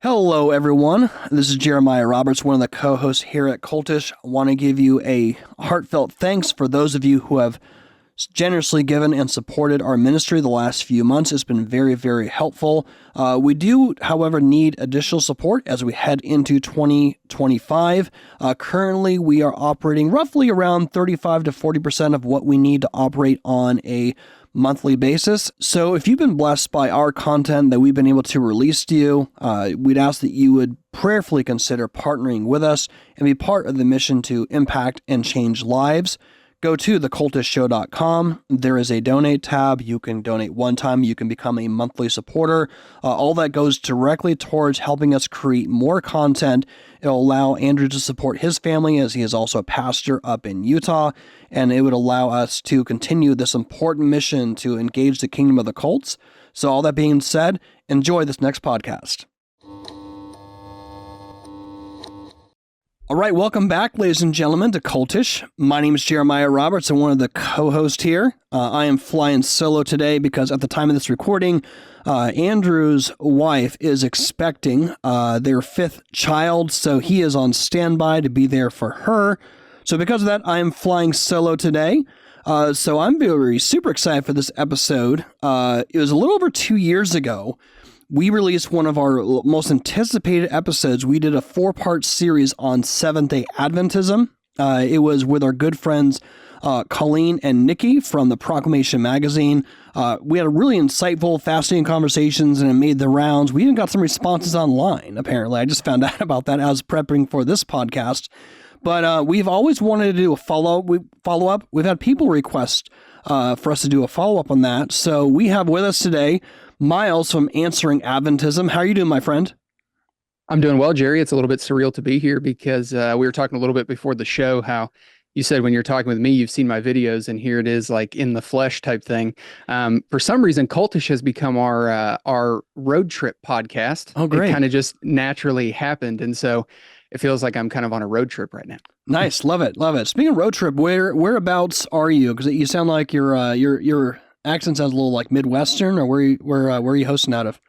Hello, everyone. This is Jeremiah Roberts, one of the co-hosts here at Cultish. I want to give you a heartfelt thanks for those of you who have generously given and supported our ministry the last few months. It's been very, very helpful. We do, however, need additional support as we head into 2025. Currently, we are operating roughly around 35 to 40% of what we need to operate on a monthly basis. So if you've been blessed by our content that we've been able to release to you, we'd ask that you would prayerfully consider partnering with us and be part of the mission to impact and change lives. Go to thecultistshow.com. There is a donate tab. You can donate one time. You can become a monthly supporter. All that goes directly towards helping us create more content. It'll allow Andrew to support his family as he is also a pastor up in Utah. And it would allow us to continue this important mission to engage the kingdom of the cults. So all that being said, enjoy this next podcast. All right, welcome back, ladies and gentlemen, to Cultish. My name is Jeremiah Roberts. I'm one of the co-hosts here. I am flying solo today because at the time of this recording, Andrew's wife is expecting their fifth child, so he is on standby to be there for her. So because of that, I am flying solo today. So I'm very super excited for this episode. It was a little over 2 years ago. We released one of our most anticipated episodes. We did a 4-part series on Seventh-day Adventism. It was with our good friends Colleen and Nikki from the Proclamation magazine. We had a really insightful, fascinating conversations, and it made the rounds. We even got some responses online, apparently. I just found out about that as prepping for this podcast. But we've always wanted to do a follow-up. We've had people request for us to do a follow-up on that. So we have with us today Myles from Answering Adventism. How are you doing, my friend? I'm doing well, Jerry. It's a little bit surreal to be here because we were talking a little bit before the show how you said when you're talking with me, you've seen my videos, and here it is like in the flesh type thing. For some reason, Cultish has become our road trip podcast. Oh, great. It kind of just naturally happened. And so it feels like I'm kind of on a road trip right now. Nice. Love it. Love it. Speaking of road trip, whereabouts are you? Because you sound like your accent sounds a little like Midwestern, or where are you hosting out of?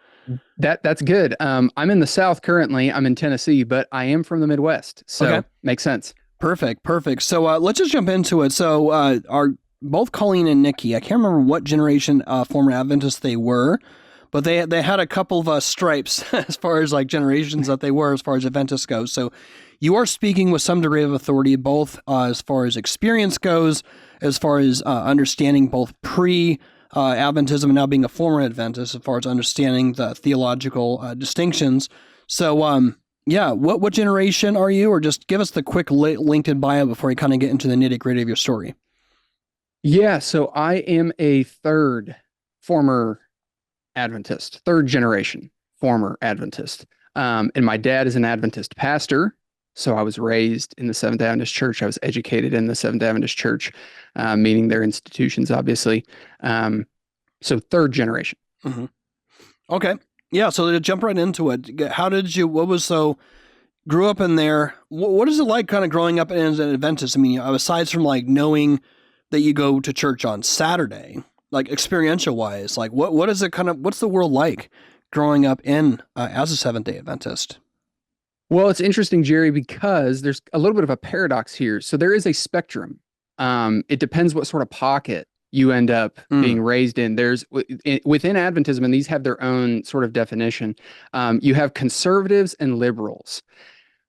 That's good. I'm in the South currently. I'm in Tennessee, but I am from the Midwest. So Okay. Makes sense. Perfect. So let's just jump into it. So our both Colleen and Nikki, I can't remember what generation former Adventists they were, but they had a couple of stripes as far as like generations that they were as far as Adventists goes. So you are speaking with some degree of authority, both as far as experience goes, as far as understanding both pre-Adventism and now being a former Adventist, as far as understanding the theological distinctions. So, what generation are you? Or just give us the quick LinkedIn bio before you kind of get into the nitty-gritty of your story. Yeah, so I am a third former Adventist, third generation former Adventist. And my dad is an Adventist pastor. So I was raised in the Seventh-day Adventist Church. I was educated in the Seventh-day Adventist Church, meaning their institutions, obviously. So third generation. Mm-hmm. Okay. Yeah. So to jump right into it, grew up in there. What is it like kind of growing up as an Adventist? I mean, aside from like knowing that you go to church on Saturday, like experiential wise, like what is it what's the world like growing up in as a Seventh-day Adventist? Well, it's interesting, Jerry, because there's a little bit of a paradox here. So there is a spectrum. It depends what sort of pocket you end up being raised in. There's within Adventism, and these have their own sort of definition. You have conservatives and liberals,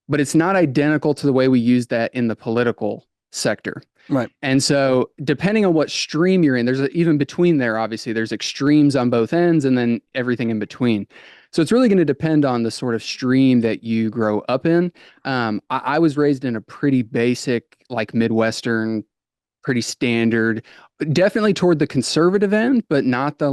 but it's not identical to the way we use that in the political sector. Right. And so depending on what stream you're in, even between there, obviously, there's extremes on both ends and then everything in between. So it's really going to depend on the sort of stream that you grow up in. I was raised in a pretty basic, like Midwestern, pretty standard, definitely toward the conservative end, but not the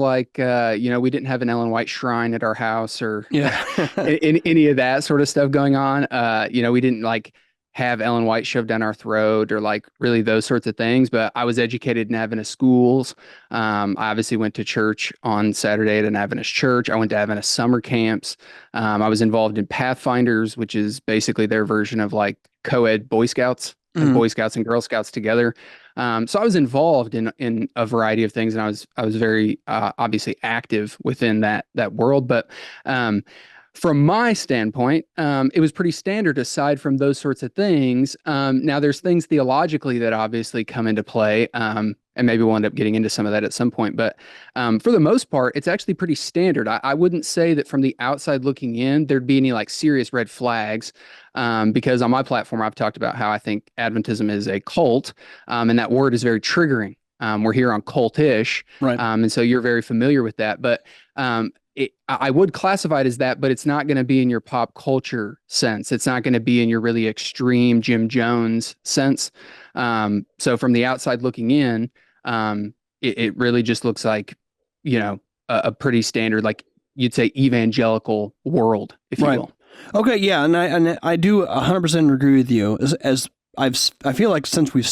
we didn't have an Ellen White shrine at our house or in any of that sort of stuff going on. We didn't like have Ellen White shoved down our throat or like really those sorts of things. But I was educated in Adventist schools. I obviously went to church on Saturday at an Adventist church. I went to Adventist summer camps. I was involved in Pathfinders, which is basically their version of like co-ed Boy Scouts, and Boy Scouts and Girl Scouts together. So I was involved in a variety of things, and I was very obviously active within that world. But From my standpoint, it was pretty standard aside from those sorts of things. Now, there's things theologically that obviously come into play, and maybe we'll end up getting into some of that at some point. But for the most part, it's actually pretty standard. I wouldn't say that from the outside looking in, there'd be any like serious red flags, because on my platform, I've talked about how I think Adventism is a cult, and that word is very triggering. We're here on cultish, Right. and so you're very familiar with that. But I would classify it as that, but it's not going to be in your pop culture sense. It's not going to be in your really extreme Jim Jones sense. So from the outside looking in, it really just looks like, a pretty standard, like you'd say, evangelical world, if you Right. will. Okay, yeah, and I do 100% agree with you. As I feel like since we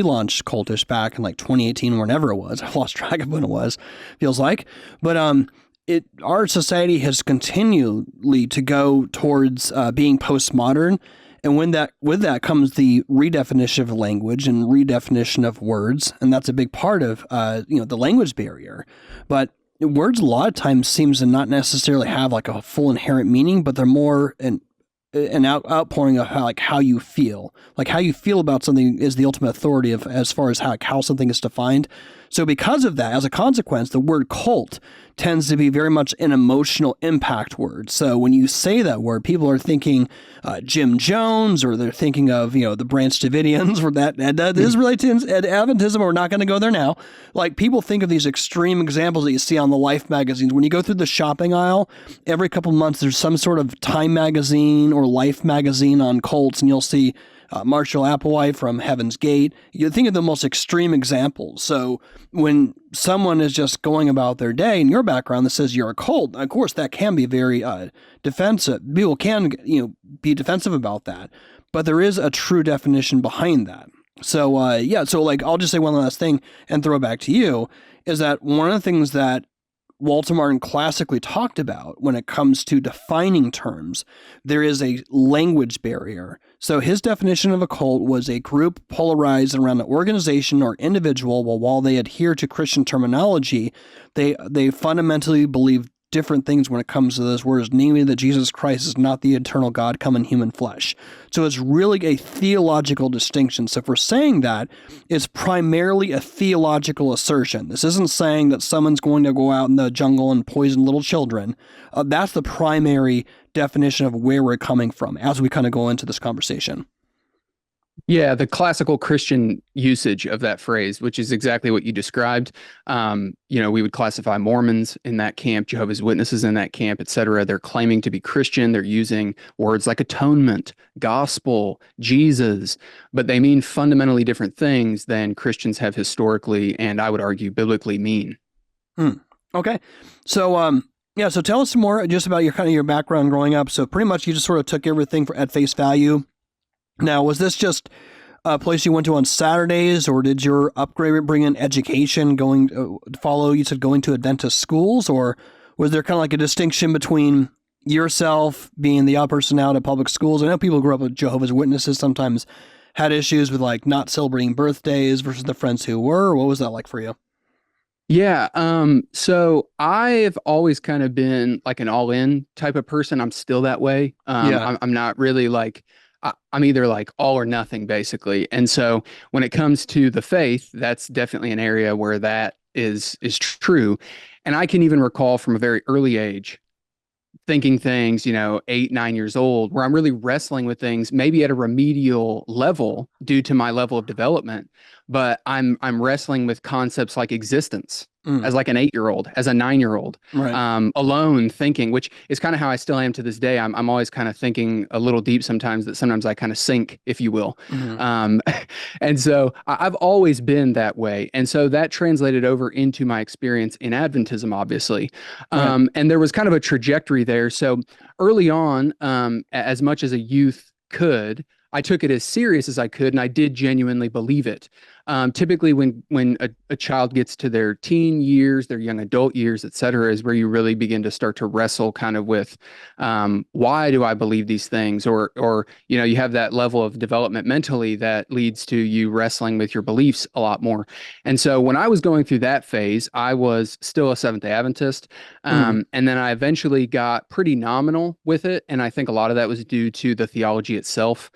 launched Cultish back in like 2018, whenever it was, I've lost track of when it was. Feels like, but our society has continually to go towards being postmodern, and with that comes the redefinition of language and redefinition of words, and that's a big part of the language barrier. But words a lot of times seems to not necessarily have like a full inherent meaning, but they're more an outpouring of how you feel. Like how you feel about something is the ultimate authority of as far as how something is defined. So because of that, as a consequence, the word cult tends to be very much an emotional impact word. So when you say that word, people are thinking Jim Jones, or they're thinking of the Branch Davidians, or that is related to Adventism. We're not going to go there now. Like people think of these extreme examples that you see on the Life magazines. When you go through the shopping aisle, every couple months there's some sort of Time magazine or Life magazine on cults, and you'll see Marshall Applewhite from Heaven's Gate. You think of the most extreme examples. So when someone is just going about their day in your background that says you're a cult, of course that can be very defensive. People can be defensive about that, but there is a true definition behind that. So so like I'll just say one last thing and throw it back to you, is that one of the things that Walter Martin classically talked about when it comes to defining terms, there is a language barrier. So his definition of a cult was a group polarized around an organization or individual, while they adhere to Christian terminology, they fundamentally believe different things when it comes to those words, namely that Jesus Christ is not the eternal God come in human flesh. So it's really a theological distinction. So if we're saying that, it's primarily a theological assertion. This isn't saying that someone's going to go out in the jungle and poison little children. That's the primary definition of where we're coming from as we kind of go into this conversation. Yeah, the classical Christian usage of that phrase, which is exactly what you described. We would classify Mormons in that camp, Jehovah's Witnesses in that camp, et cetera. They're claiming to be Christian. They're using words like atonement, gospel, Jesus, but they mean fundamentally different things than Christians have historically, and I would argue biblically mean. Okay. So, so tell us some more just about your background growing up. So pretty much you just sort of took everything at face value. Now, was this just a place you went to on Saturdays, or did your upgrade bring in education, going to Adventist schools, or was there kind of like a distinction between yourself being the odd person out at public schools? I know people who grew up with Jehovah's Witnesses sometimes had issues with like not celebrating birthdays versus the friends who were. What was that like for you? Yeah. So I've always kind of been like an all-in type of person. I'm still that way. I'm not really like, I'm either like all or nothing, basically. And so when it comes to the faith, that's definitely an area where that is true. And I can even recall from a very early age thinking things, 8, 9 years old, where I'm really wrestling with things, maybe at a remedial level due to my level of development, but I'm wrestling with concepts like existence as like an 8-year-old, as a 9-year-old, right. Alone thinking, which is kind of how I still am to this day. I'm always kind of thinking a little deep sometimes, that sometimes I kind of sink, if you will. And so I've always been that way. And so that translated over into my experience in Adventism, obviously. Right. And there was kind of a trajectory there. So early on, as much as a youth could, I took it as serious as I could, and I did genuinely believe it. Typically, when a child gets to their teen years, their young adult years, et cetera, is where you really begin to start to wrestle kind of with why do I believe these things, or you have that level of development mentally that leads to you wrestling with your beliefs a lot more. And so when I was going through that phase, I was still a Seventh-day Adventist, Mm, and then I eventually got pretty nominal with it, and I think a lot of that was due to the theology itself.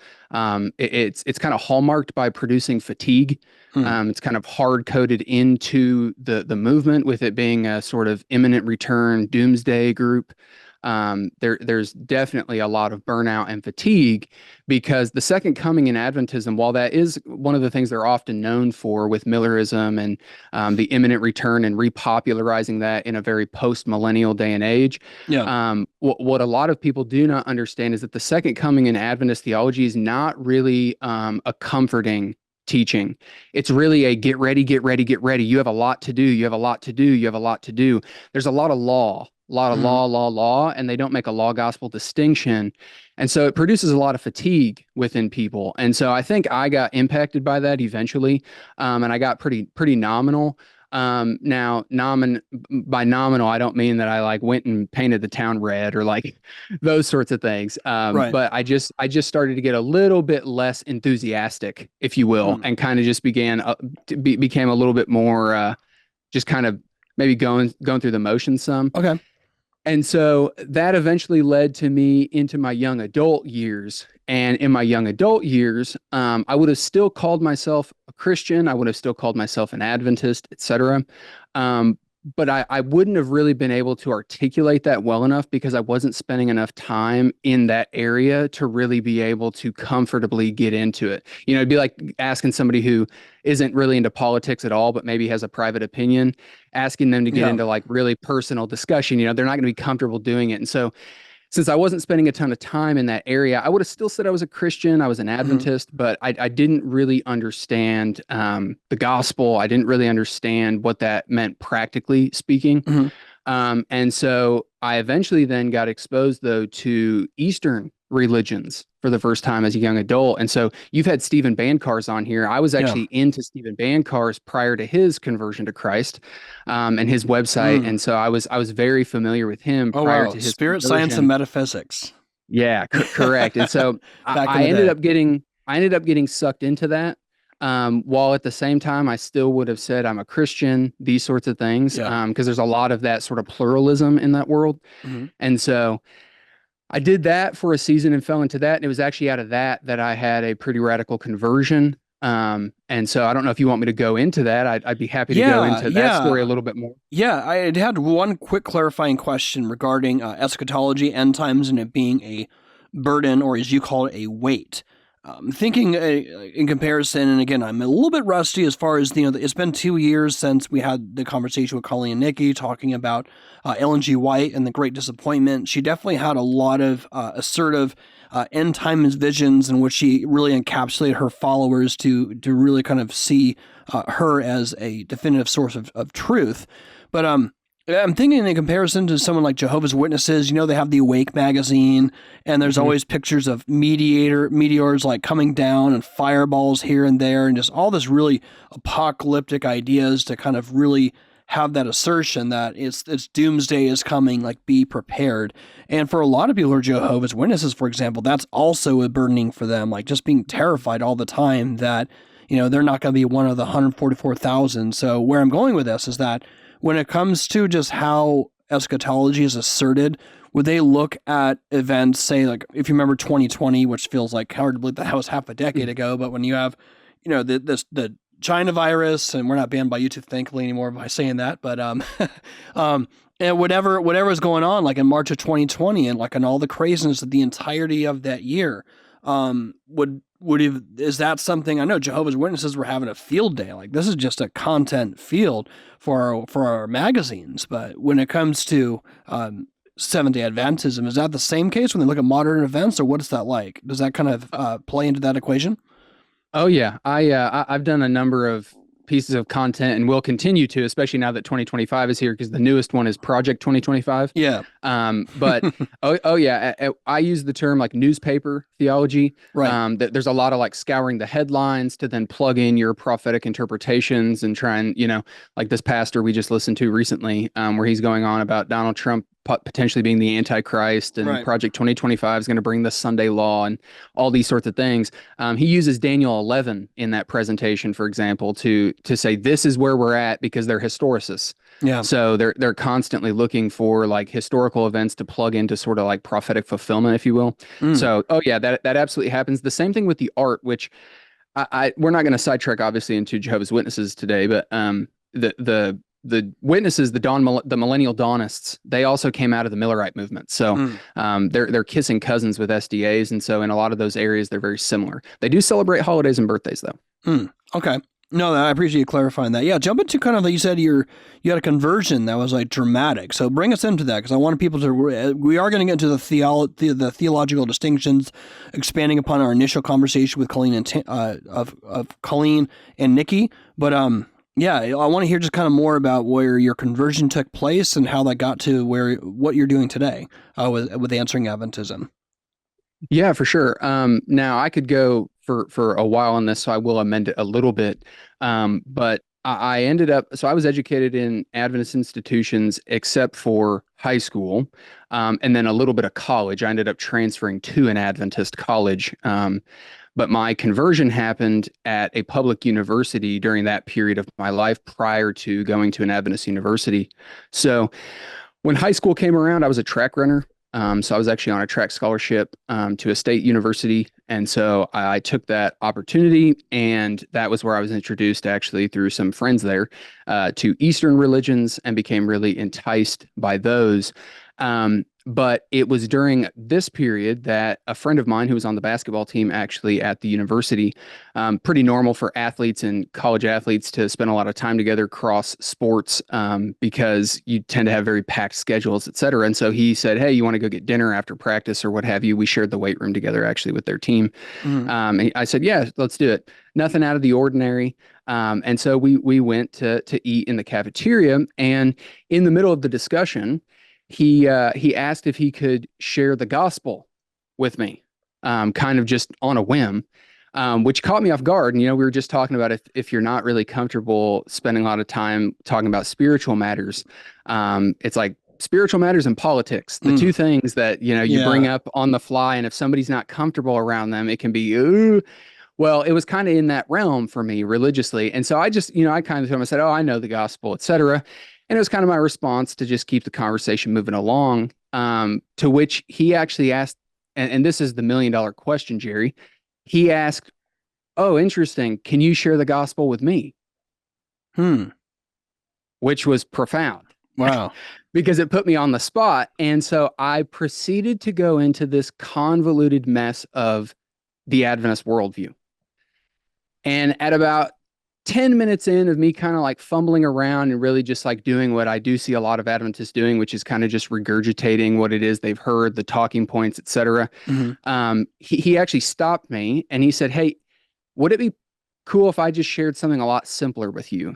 It's kind of hallmarked by producing fatigue. mm. It's kind of hard coded into the movement, with it being a sort of imminent return doomsday group. There's definitely a lot of burnout and fatigue, because the second coming in Adventism, while that is one of the things they're often known for with Millerism and the imminent return and repopularizing that in a very post-millennial day and age, Yeah. what a lot of people do not understand is that the second coming in Adventist theology is not really a comforting teaching. It's really a get ready, get ready, get ready. You have a lot to do. You have a lot to do. You have a lot to do. There's a lot of law, Mm, law, and they don't make a law gospel distinction. And so it produces a lot of fatigue within people. And so I think I got impacted by that eventually. And I got pretty nominal. Now by nominal, I don't mean that I like went and painted the town red or like those sorts of things. right. But I just started to get a little bit less enthusiastic, if you will, Mm. and kind of just became a little bit more just kind of maybe going through the motions some. Okay. And so that eventually led to me into my young adult years. And in my young adult years, I would have still called myself a Christian. I would have still called myself an Adventist, etc. But I wouldn't have really been able to articulate that well enough, because I wasn't spending enough time in that area to really be able to comfortably get into it. It'd be like asking somebody who isn't really into politics at all, but maybe has a private opinion, asking them to get Yeah. into like really personal discussion. They're not going to be comfortable doing it. And so since I wasn't spending a ton of time in that area, I would have still said I was a Christian, I was an Hmm. Adventist, but I didn't really understand the gospel. I didn't really understand what that meant practically speaking. Hmm. And so I eventually then got exposed, though, to Eastern religions for the first time as a young adult. And so you've had Stephen Bancar's on here. I was Yeah. actually into Stephen Bancar's prior to his conversion to Christ, and his website. Mm. And so I was very familiar with him Oh, prior wow. to his Spirit, science, and conversion. metaphysics. Yeah, correct. And so I, Back in I the ended day. up getting I ended up getting sucked into that. While at the same time, I still would have said I'm a Christian, these sorts of things, Yeah. because there's a lot of that sort of pluralism in that world. Hmm. And so I did that for a season and fell into that. And it was actually out of that I had a pretty radical conversion. And so I don't know if you want me to go into that. I'd be happy to go Yeah. into that story a Yeah. little bit more. Yeah. I had one quick clarifying question regarding eschatology, end times, and it being a burden, or as you call it, a weight. Thinking in comparison, and again, I'm a little bit rusty as far as, it's been 2 years since we had the conversation with Colleen and Nikki talking about Ellen G. White and the Great Disappointment. She definitely had a lot of assertive end times visions in which she really encapsulated her followers to really kind of see her as a definitive source of truth. But I'm thinking in comparison to someone like Jehovah's Witnesses, they have the Awake magazine, and there's Mhm. always pictures of meteors like coming down and fireballs here and there, and just all this really apocalyptic ideas to kind of really have that assertion that it's doomsday is coming, like be prepared. And for a lot of people who are Jehovah's Witnesses, for example, that's also a burdening for them, like just being terrified all the time that they're not going to be one of the 144,000. So where I'm going with this is that when it comes to just how eschatology is asserted, would they look at events, say, like, if you remember 2020, which feels like hard to believe that was half a decade ago, but when you have, the China virus, and we're not banned by YouTube, thankfully, anymore by saying that, but and whatever is going on, like in March of 2020, and like in all the craziness of the entirety of that year, is that something? I know Jehovah's Witnesses were having a field day. Like, this is just a content field for our magazines. But when it comes to Seventh-day Adventism, is that the same case when they look at modern events, or what is that like? Does that kind of play into that equation? Oh yeah, I've done a number of pieces of content and will continue to, especially now that 2025 is here, because the newest one is Project 2025. Yeah. But oh yeah, I use the term like newspaper theology. Right. That there's a lot of like scouring the headlines to then plug in your prophetic interpretations and try and, like this pastor we just listened to recently, where he's going on about Donald Trump potentially being the Antichrist, and Right. Project 2025 is going to bring the Sunday law and all these sorts of things. He uses Daniel 11 in that presentation, for example, to say this is where we're at because they're historicists. Yeah. So they're constantly looking for like historical events to plug into sort of like prophetic fulfillment, if you will. Mm. So oh yeah, that absolutely happens. The same thing with the art, which we're not going to sidetrack obviously into Jehovah's Witnesses today, but the witnesses, the millennial dawnists, they also came out of the Millerite movement. So they're kissing cousins with SDAs, and so in a lot of those areas they're very similar. They do celebrate holidays and birthdays though. Okay. No, I appreciate you clarifying that. Yeah, jump into kind of, you said you had a conversion that was like dramatic. So bring us into that, because I want people to. We are going to get into the theological distinctions, expanding upon our initial conversation with Colleen and of Colleen and Nikki. But yeah, I want to hear just kind of more about where your conversion took place and how that got to what you're doing today with Answering Adventism. Yeah, for sure. Now I could go for a while on this, so I will amend it a little bit. But I ended up, so I was educated in Adventist institutions except for high school, and then a little bit of college. I ended up transferring to an Adventist college. But my conversion happened at a public university during that period of my life prior to going to an Adventist university. So when high school came around, I was a track runner. So I was actually on a track scholarship to a state university. And so I took that opportunity, and that was where I was introduced actually through some friends there to Eastern religions and became really enticed by those. But it was during this period that a friend of mine who was on the basketball team actually at the university, pretty normal for athletes and college athletes to spend a lot of time together cross sports because you tend to have very packed schedules, et cetera. And so he said, hey, you want to go get dinner after practice or what have you? We shared the weight room together actually with their team. And I said, yeah, let's do it. Nothing out of the ordinary. And so we went to eat in the cafeteria, and in the middle of the discussion, he asked if he could share the gospel with me, kind of just on a whim, which caught me off guard. And, we were just talking about if you're not really comfortable spending a lot of time talking about spiritual matters, it's like spiritual matters and politics, the two things that, you bring up on the fly. And if somebody's not comfortable around them, it can be, ooh. Well, it was kind of in that realm for me religiously. And so I just, I kind of told him, I said, oh, I know the gospel, et cetera. And it was kind of my response to just keep the conversation moving along, to which he actually asked, and this is the $1 million question, Jerry. He asked, oh, interesting. Can you share the gospel with me? Which was profound. Wow. Because it put me on the spot. And so I proceeded to go into this convoluted mess of the Adventist worldview. And at about 10 minutes in of me kind of like fumbling around and really just like doing what I do see a lot of Adventists doing, which is kind of just regurgitating what it is they've heard, the talking points, et cetera. He actually stopped me and he said, hey, would it be cool if I just shared something a lot simpler with you?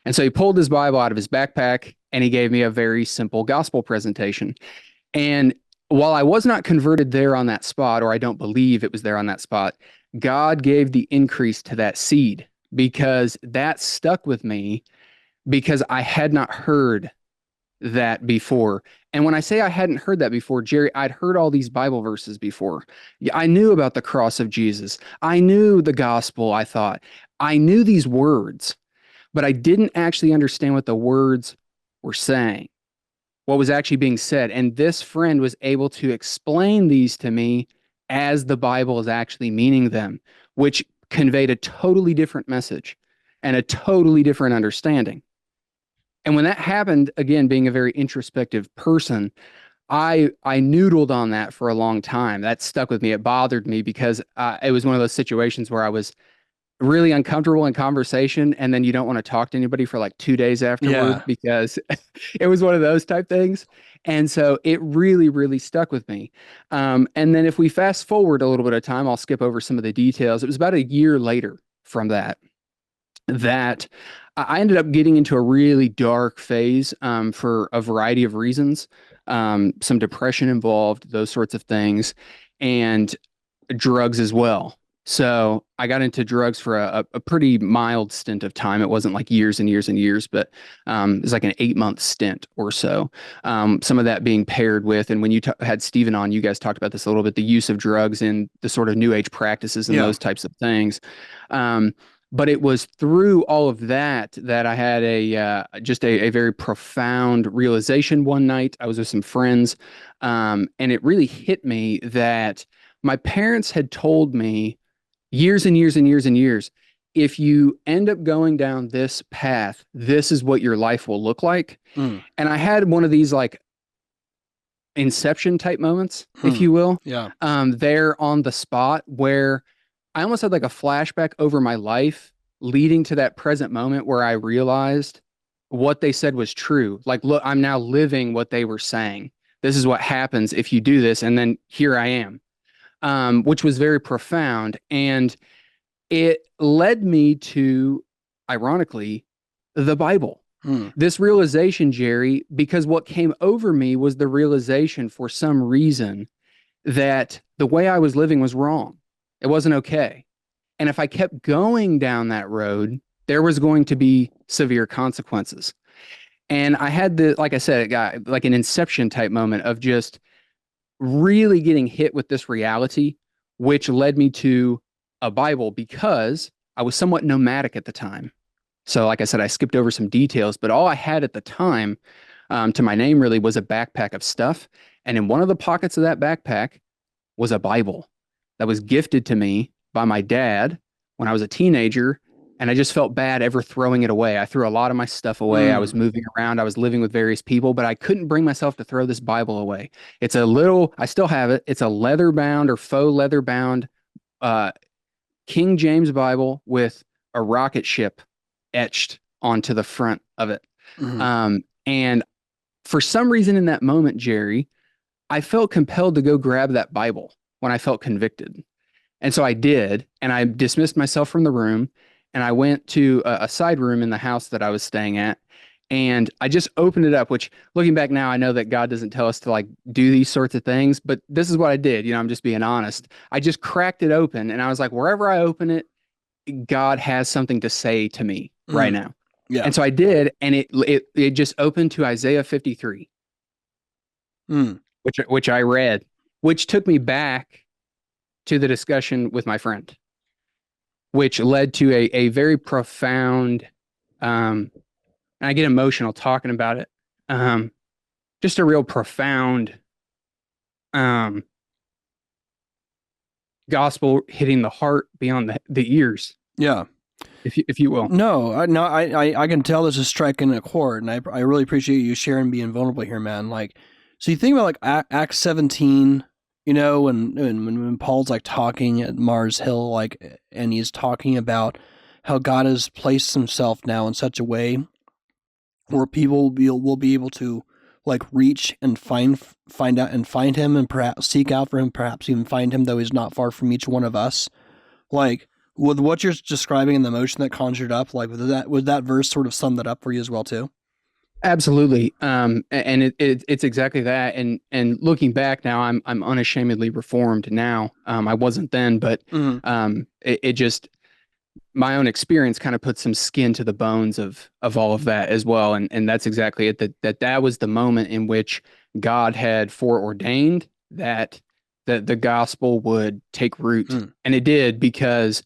And so he pulled his Bible out of his backpack and he gave me a very simple gospel presentation. And while I was not converted there on that spot, or I don't believe it was there on that spot, God gave the increase to that seed, because that stuck with me because I had not heard that before. And when I say I hadn't heard that before, Jerry, I'd heard all these Bible verses before. Yeah, I knew about the cross of Jesus. I knew the gospel, I thought. I knew these words, but I didn't actually understand what the words were saying, what was actually being said. And this friend was able to explain these to me as the Bible is actually meaning them, which conveyed a totally different message and a totally different understanding. And when that happened, again, being a very introspective person, I noodled on that for a long time. That stuck with me. It bothered me because it was one of those situations where I was really uncomfortable in conversation, and then you don't want to talk to anybody for like 2 days afterward because it was one of those type things. And so it really, really stuck with me. And then if we fast forward a little bit of time, I'll skip over some of the details. It was about a year later from that that I ended up getting into a really dark phase for a variety of reasons, some depression involved, those sorts of things, and drugs as well. So I got into drugs for a pretty mild stint of time. It wasn't like years and years and years, but it was like an 8 month stint or so. Some of that being paired with, and when you had Stephen on, you guys talked about this a little bit, the use of drugs and the sort of new age practices and Yeah. those types of things. Um, but it was through all of that that I had just a very profound realization one night. I was with some friends, and it really hit me that my parents had told me years and years and years and years, if you end up going down this path, this is what your life will look like. Mm. And I had one of these like inception type moments, if Hmm. you will, Yeah. there on the spot where I almost had like a flashback over my life leading to that present moment where I realized what they said was true. Like, look, I'm now living what they were saying. This is what happens if you do this. And then here I am, which was very profound. And it led me to, ironically, the Bible. Hmm. This realization, Jerry, because what came over me was the realization for some reason that the way I was living was wrong. It wasn't okay. And if I kept going down that road, there was going to be severe consequences. And I had like I said, it got like an inception type moment of just really getting hit with this reality, which led me to a Bible because I was somewhat nomadic at the time. So, like I said, I skipped over some details, but all I had at the time to my name really was a backpack of stuff. And in one of the pockets of that backpack was a Bible that was gifted to me by my dad when I was a teenager. And I just felt bad ever throwing it away. I threw a lot of my stuff away. I was Mm. moving around. I was living with various people, but I couldn't bring myself to throw this Bible away. It's a little, I still have it. It's a leather bound or faux leather bound uh, King James Bible with a rocket ship etched onto the front of it. Mhm. And for some reason in that moment, Jerry, I felt compelled to go grab that Bible when I felt convicted. And so I did, and I dismissed myself from the room, and I went to a side room in the house that I was staying at, and I just opened it up, which looking back now, I know that God doesn't tell us to like do these sorts of things, but this is what I did. You know, I'm just being honest. I just cracked it open, and I was like, wherever I open it, God has something to say to me right Mhm. now. Yeah. And so I did, and it just opened to Isaiah 53, Mm. which I read, which took me back to the discussion with my friend, which led to a very profound, and I get emotional talking about it. Um, just a real profound um, gospel hitting the heart beyond the ears, Yeah. if you will. No, I can tell this is striking a chord, and I really appreciate you sharing, being vulnerable here, man. Like, so you think about like Acts 17, you know, when Paul's like talking at Mars Hill, like, and he's talking about how God has placed Himself now in such a way where people will be able to like reach and find out and find Him, and perhaps seek out for Him, perhaps even find Him, though He's not far from each one of us. Like, with what you're describing and the emotion that conjured up, like, would that verse sort of sum that up for you as well too? Absolutely. And it's exactly that. And looking back now, I'm unashamedly reformed now. I wasn't then, but Mm-hmm. it just my own experience kind of put some skin to the bones of all of that as well. And that's exactly it. That was the moment in which God had foreordained that the gospel would take root. Mm. And it did because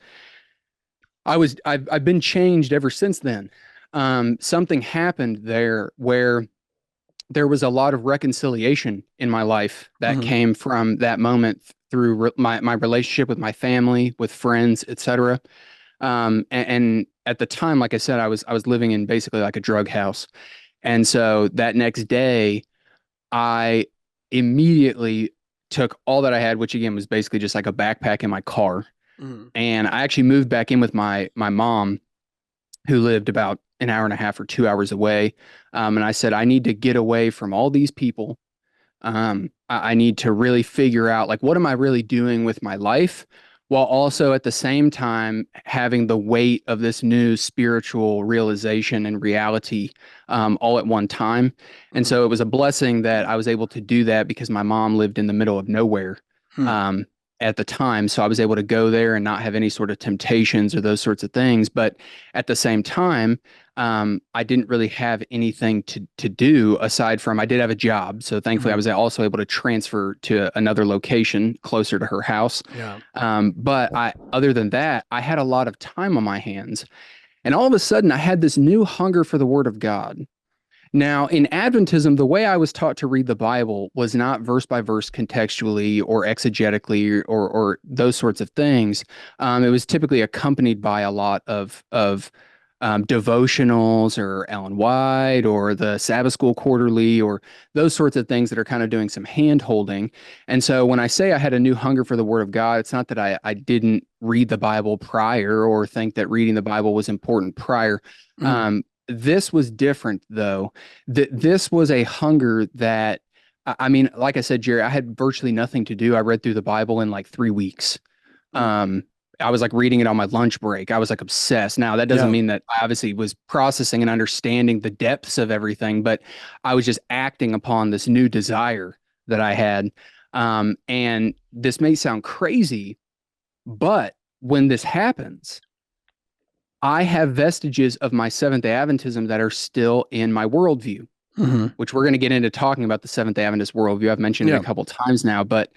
I've been changed ever since then. Something happened there where there was a lot of reconciliation in my life that Mm-hmm. came from that moment through my relationship with my family, with friends, etc. And at the time, like I said, I was living in basically like a drug house, and so that next day, I immediately took all that I had, which again was basically just like a backpack in my car, Mm-hmm. and I actually moved back in with my mom, who lived about an hour and a half or 2 hours away. And I said, I need to get away from all these people. I need to really figure out like, what am I really doing with my life? while also at the same time having the weight of this new spiritual realization and reality all at one time. And Mhm. so it was a blessing that I was able to do that because my mom lived in the middle of nowhere Hmm. um, at the time. So I was able to go there and not have any sort of temptations or those sorts of things. But at the same time, I didn't really have anything to do aside from I did have a job. So thankfully, I Mhm. was also able to transfer to another location closer to her house. Yeah. But other than that, I had a lot of time on my hands. And all of a sudden, I had this new hunger for the Word of God. Now, in Adventism, the way I was taught to read the Bible was not verse by verse contextually or exegetically or those sorts of things. It was typically accompanied by a lot of devotionals or Ellen White or the Sabbath School Quarterly or those sorts of things that are kind of doing some hand holding. And so when I say I had a new hunger for the Word of God, it's not that I didn't read the Bible prior or think that reading the Bible was important prior. Mhm. This was different, though. This was a hunger that, I mean, like I said, Jerry, I had virtually nothing to do. I read through the Bible in like 3 weeks. Mhm. Um, I was like reading it on my lunch break. I was like obsessed. Now, that doesn't Yeah. mean that I obviously was processing and understanding the depths of everything, but I was just acting upon this new desire that I had. And this may sound crazy, but when this happens, I have vestiges of my Seventh-day Adventism that are still in my worldview, Mhm. which we're going to get into talking about the Seventh-day Adventist worldview. I've mentioned it a Yeah. couple times now, but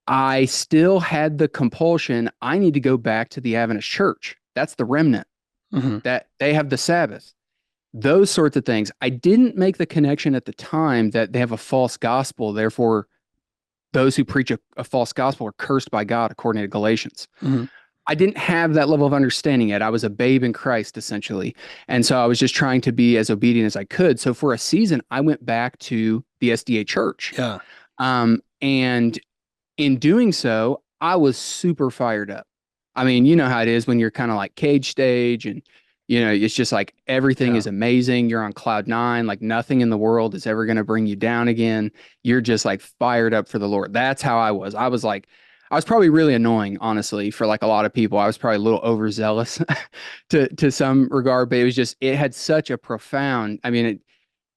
I still had the compulsion. I need to go back to the Adventist church. That's the remnant Mhm. that they have the Sabbath, those sorts of things. I didn't make the connection at the time that they have a false gospel. Therefore, those who preach a false gospel are cursed by God, according to Galatians. Mhm. I didn't have that level of understanding yet. I was a babe in Christ, essentially. And so I was just trying to be as obedient as I could. So for a season, I went back to the SDA church. Yeah. And in doing so, I was super fired up. I mean, you know how it is when you're kind of like cage stage and, it's just like everything Yeah. is amazing. You're on cloud nine, like nothing in the world is ever going to bring you down again. You're just like fired up for the Lord. That's how I was. I was probably really annoying, honestly, for like a lot of people. I was probably a little overzealous to some regard, but it had such a profound, I mean,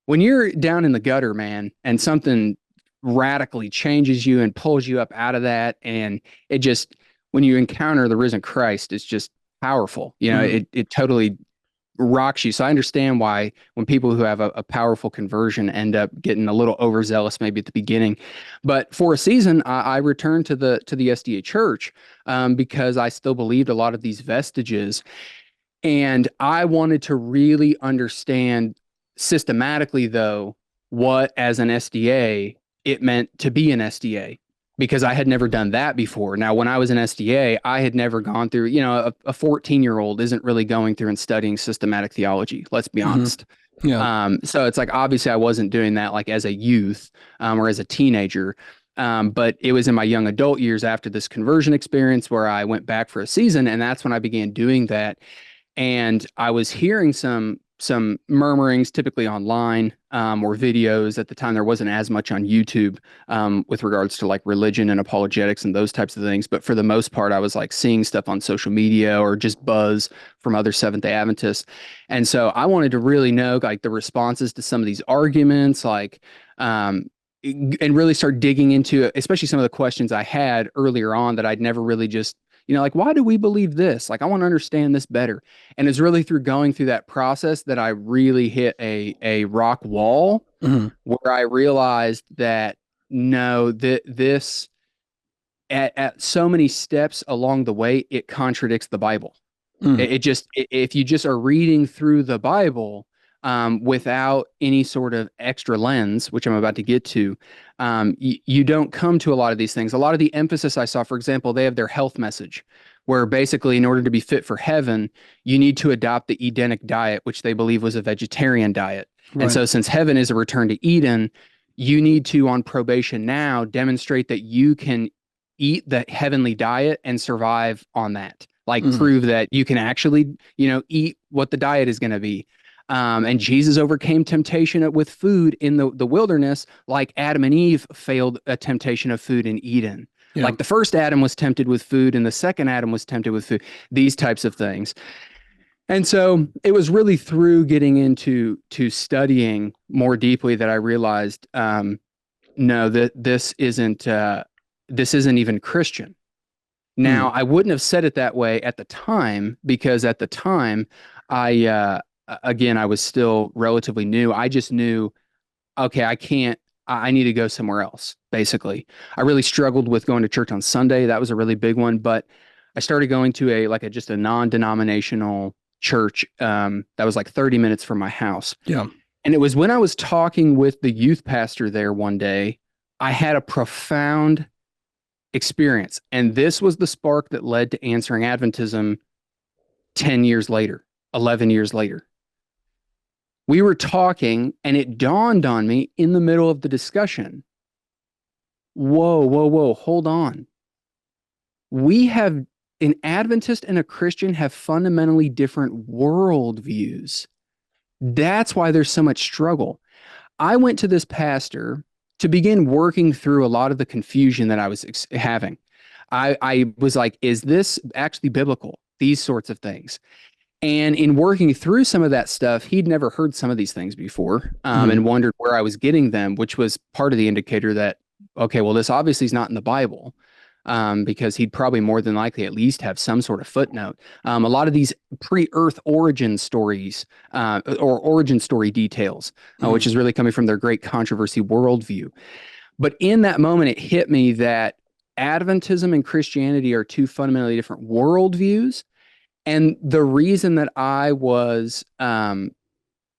when you're down in the gutter, man, and something radically changes you and pulls you up out of that, and it just when you encounter the risen Christ, it's just powerful. Mhm. It totally rocks you. So I understand why when people who have a powerful conversion end up getting a little overzealous maybe at the beginning. But for a season, I returned to the SDA church because I still believed a lot of these vestiges. And I wanted to really understand systematically, though, what as an SDA it meant to be an SDA because I had never done that before. Now, when I was an SDA, I had never gone through, a 14-year-old isn't really going through and studying systematic theology, let's be Mhm. honest. Yeah. So it's like obviously I wasn't doing that like as a youth or as a teenager. But it was in my young adult years after this conversion experience where I went back for a season, and that's when I began doing that. And I was hearing some murmurings, typically online or videos. At the time, there wasn't as much on YouTube with regards to like religion and apologetics and those types of things. But for the most part, I was like seeing stuff on social media or just buzz from other Seventh-day Adventists. And so I wanted to really know like the responses to some of these arguments, like and really start digging into it, especially some of the questions I had earlier on that I'd never really just like, why do we believe this? Like, I want to understand this better. And it's really through going through that process that I really hit a rock wall Mhm. where I realized that no, this at so many steps along the way, it contradicts the Bible. Mhm. If you just are reading through the Bible without any sort of extra lens, which I'm about to get to, you don't come to a lot of these things. A lot of the emphasis I saw, for example, they have their health message, where basically, in order to be fit for heaven, you need to adopt the Edenic diet, which they believe was a vegetarian diet. And Right. so, since heaven is a return to Eden, you need to, on probation now, demonstrate that you can eat the heavenly diet and survive on that. Like Mhm. prove that you can actually, eat what the diet is going to be. And Jesus overcame temptation with food in the wilderness, like Adam and Eve failed a temptation of food in Eden. Yeah. Like the first Adam was tempted with food and the second Adam was tempted with food, these types of things. And so it was really through getting into studying more deeply that I realized, no, that this isn't even Christian. Now, I wouldn't have said it that way at the time because at the time, again, I was still relatively new. I just knew, okay, I need to go somewhere else, basically. I really struggled with going to church on Sunday. That was a really big one, but I started going to just a non-denominational church that was like 30 minutes from my house. Yeah. And it was when I was talking with the youth pastor there one day, I had a profound experience. And this was the spark that led to Answering Adventism 10 years later, 11 years later. We were talking, and it dawned on me in the middle of the discussion. Whoa, hold on. An Adventist and a Christian have fundamentally different worldviews. That's why there's so much struggle. I went to this pastor to begin working through a lot of the confusion that I was having. I was like, is this actually biblical? These sorts of things. And in working through some of that stuff, he'd never heard some of these things before, and wondered where I was getting them, which was part of the indicator that, okay, well, this obviously is not in the Bible, because he'd probably more than likely at least have some sort of footnote. A lot of these pre-Earth origin stories, or origin story details, which is really coming from their great controversy worldview. But in that moment, it hit me that Adventism and Christianity are two fundamentally different worldviews. And the reason that I was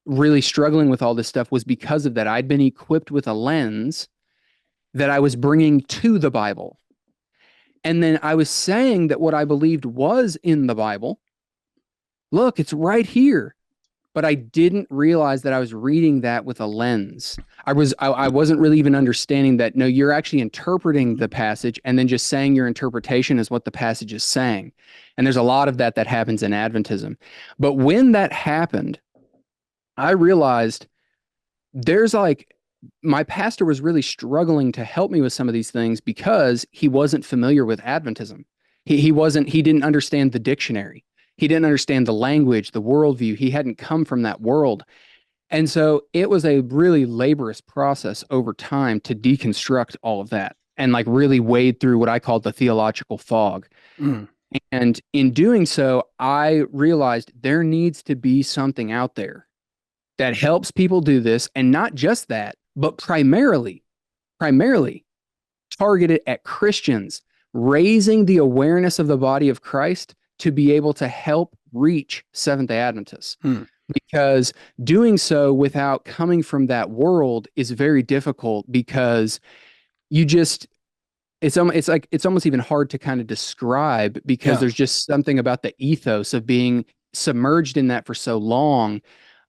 really struggling with all this stuff was because of that. I'd been equipped with a lens that I was bringing to the Bible. And then I was saying that what I believed was in the Bible, look, it's right here. But I didn't realize that I was reading that with a lens. I wasn't really even understanding that, no, you're actually interpreting the passage and then just saying your interpretation is what the passage is saying. And there's a lot of that happens in Adventism. But when that happened, I realized my pastor was really struggling to help me with some of these things because he wasn't familiar with Adventism. He didn't understand the dictionary. He didn't understand the language, the worldview. He hadn't come from that world. And so it was a really laborious process over time to deconstruct all of that and really wade through what I called the theological fog. And in doing so, I realized there needs to be something out there that helps people do this. And not just that, but primarily targeted at Christians, raising the awareness of the body of Christ to be able to help reach Seventh-day Adventists. Because doing so without coming from that world is very difficult because it's almost even hard to kind of describe because there's just something about the ethos of being submerged in that for so long,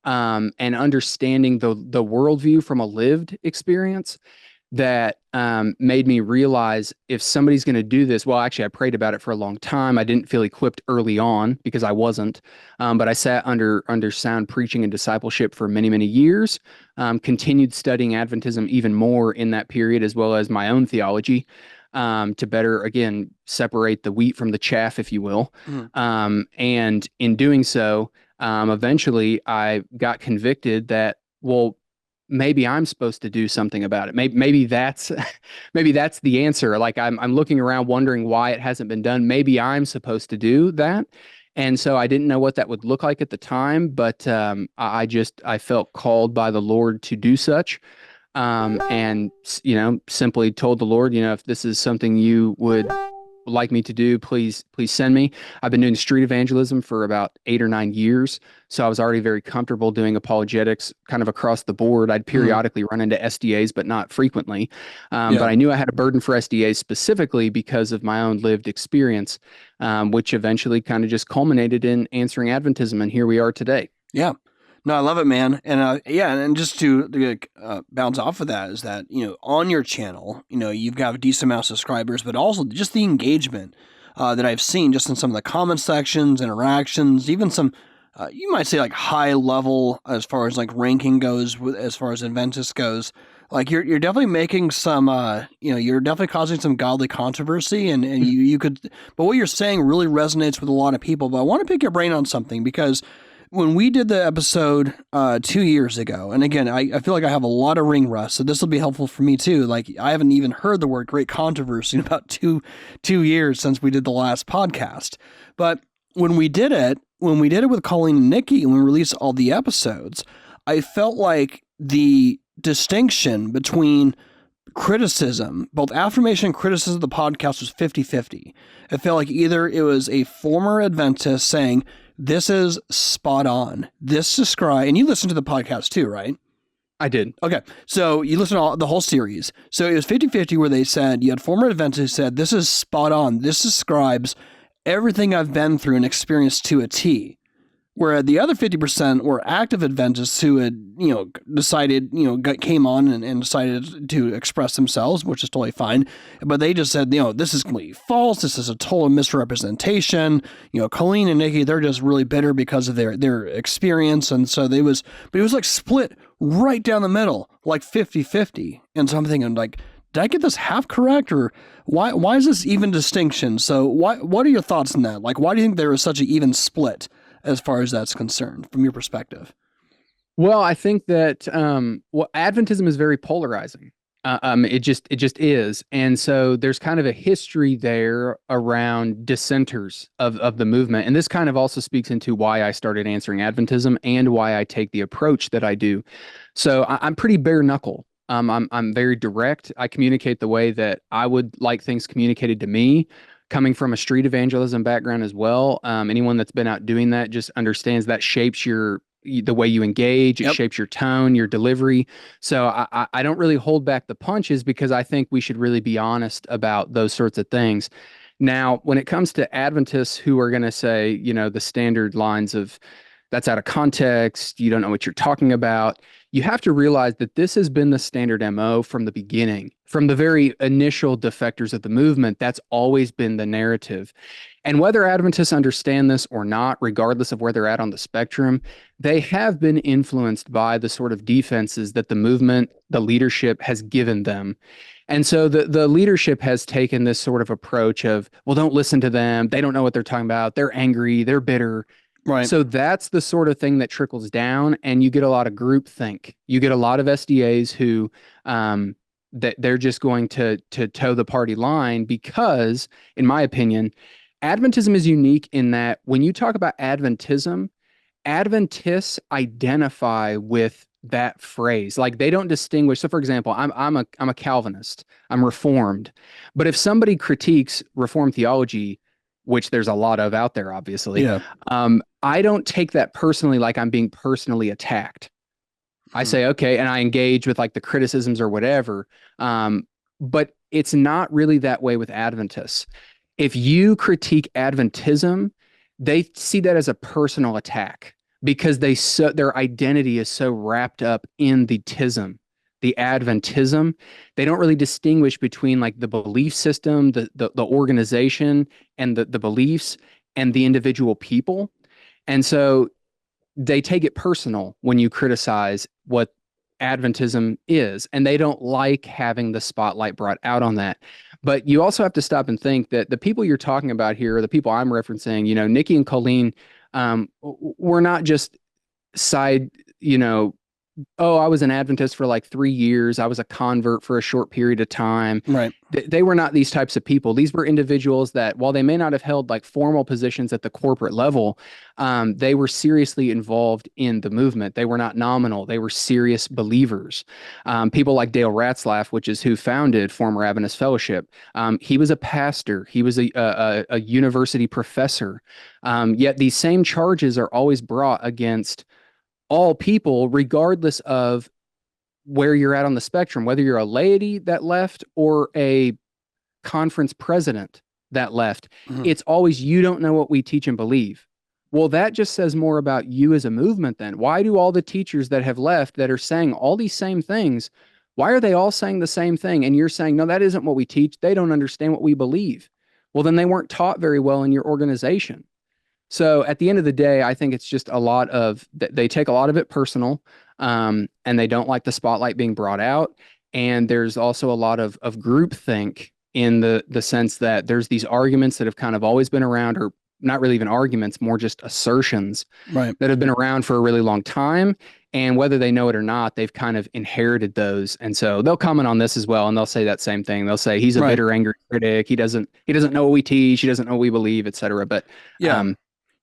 and understanding the worldview from a lived experience that made me realize if somebody's going to do this, well, actually, I prayed about it for a long time. I didn't feel equipped early on because I wasn't, but I sat under sound preaching and discipleship for many, many years, continued studying Adventism even more in that period, as well as my own theology, to better, again, separate the wheat from the chaff, if you will. And in doing so, eventually I got convicted that, well, maybe I'm supposed to do something about it. Maybe that's the answer. Like I'm looking around wondering why it hasn't been done. Maybe I'm supposed to do that. And so I didn't know what that would look like at the time, but I felt called by the Lord to do such. And simply told the Lord, if this is something you would like me to do, please send me. I've been doing street evangelism for about 8 or 9 years. So I was already very comfortable doing apologetics kind of across the board. I'd periodically run into SDAs, but not frequently. But I knew I had a burden for SDAs specifically because of my own lived experience, which eventually kind of just culminated in Answering Adventism. And here we are today. Yeah. No, I love it, man. And and just to bounce off of that is that, on your channel, you've got a decent amount of subscribers, but also just the engagement that I've seen just in some of the comment sections, interactions, even some, you might say high level as far as ranking goes, as far as Adventist goes. Like you're definitely making some you're definitely causing some godly controversy, and you could, but what you're saying really resonates with a lot of people. But I want to pick your brain on something, because when we did the episode 2 years ago, and again, I feel like I have a lot of ring rust, so this will be helpful for me too. Like, I haven't even heard the word great controversy in about two years since we did the last podcast. But when we did it with Colleen and Nikki, and we released all the episodes, I felt like the distinction between criticism, both affirmation and criticism of the podcast, was 50-50. It felt like either it was a former Adventist saying, this is spot on, this describe, and you listened to the podcast too, right? I did. Okay, so you listened to the whole series. So it was 50-50 where they said, you had former Adventists who said, this is spot on, this describes everything I've been through and experienced to a T. Where the other 50% were active Adventists who had, decided, came on and decided to express themselves, which is totally fine. But they just said, this is completely false. This is a total misrepresentation. Colleen and Nikki, they're just really bitter because of their experience. And so but it was like split right down the middle, like 50-50. And so I'm thinking, like, did I get this half correct, or why is this even distinction? So what are your thoughts on that? Like, why do you think there was such an even split as far as that's concerned, from your perspective? Well, I think that Adventism is very polarizing. It just is, and so there's kind of a history there around dissenters of the movement, and this kind of also speaks into why I started Answering Adventism and why I take the approach that I do. So I'm pretty bare knuckle. I'm very direct. I communicate the way that I would like things communicated to me, coming from a street evangelism background as well. Anyone that's been out doing that just understands that shapes the way you engage. It Yep. shapes your tone, your delivery. So I don't really hold back the punches, because I think we should really be honest about those sorts of things. Now, when it comes to Adventists who are going to say, the standard lines of, that's out of context, you don't know what you're talking about, you have to realize that this has been the standard MO from the beginning. From the very initial defectors of the movement, that's always been the narrative. And whether Adventists understand this or not, regardless of where they're at on the spectrum, they have been influenced by the sort of defenses that the movement, the leadership, has given them. And so the leadership has taken this sort of approach of, well, don't listen to them. They don't know what they're talking about. They're angry. They're bitter. Right. So that's the sort of thing that trickles down, and you get a lot of groupthink. You get a lot of SDAs who that they're just going to toe the party line, because, in my opinion, Adventism is unique in that when you talk about Adventism, Adventists identify with that phrase. Like, they don't distinguish. So, for example, I'm a Calvinist. I'm Reformed. But if somebody critiques Reformed theology, which there's a lot of out there, obviously, Yeah. I don't take that personally, like I'm being personally attacked. I say, okay, and I engage with like the criticisms or whatever. But it's not really that way with Adventists. If you critique Adventism, they see that as a personal attack, because their identity is so wrapped up in the tism, the Adventism. They don't really distinguish between like the belief system, the organization, and the beliefs, and the individual people. And so they take it personal when you criticize what Adventism is, and they don't like having the spotlight brought out on that. But you also have to stop and think that the people you're talking about here, are the people I'm referencing, Nikki and Colleen, were not just side, oh, I was an Adventist for like 3 years. I was a convert for a short period of time. Right. They were not these types of people. These were individuals that, while they may not have held like formal positions at the corporate level, they were seriously involved in the movement. They were not nominal. They were serious believers. People like Dale Ratzlaff, which is who founded Former Adventist Fellowship. He was a pastor. He was a university professor. Yet these same charges are always brought against all people, regardless of where you're at on the spectrum, whether you're a laity that left or a conference president that left. Mhm. It's always, you don't know what we teach and believe. Well, that just says more about you as a movement then. Why do all the teachers that have left that are saying all these same things, why are they all saying the same thing? And you're saying, no, that isn't what we teach. They don't understand what we believe. Well, then they weren't taught very well in your organization. So at the end of the day, I think it's just a lot of, they take a lot of it personal, and they don't like the spotlight being brought out. And there's also a lot of groupthink in the sense that there's these arguments that have kind of always been around, or not really even arguments, more just assertions Right. that have been around for a really long time. And whether they know it or not, they've kind of inherited those. And so they'll comment on this as well, and they'll say that same thing. They'll say he's a Right. bitter, angry critic. He doesn't know what we teach. He doesn't know what we believe, et cetera. But Yeah.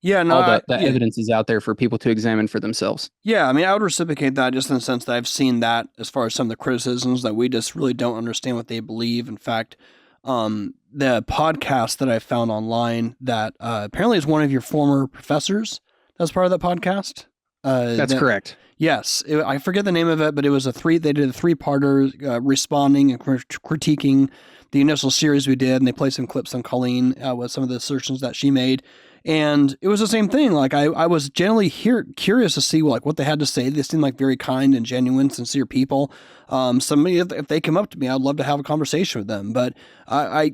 Yeah. No. all the evidence is out there for people to examine for themselves. Yeah. I mean, I would reciprocate that just in the sense that I've seen that as far as some of the criticisms that we just really don't understand what they believe. In fact, the podcast that I found online that apparently is one of your former professors that's part of that podcast. That's correct. Yes, I forget the name of it, but it was they did a 3-parter responding and critiquing the initial series we did, and they played some clips on Colleen with some of the assertions that she made. And it was the same thing. Like I was generally curious to see like what they had to say. They seemed like very kind and genuine, sincere people. Somebody, if they come up to me, I'd love to have a conversation with them. But I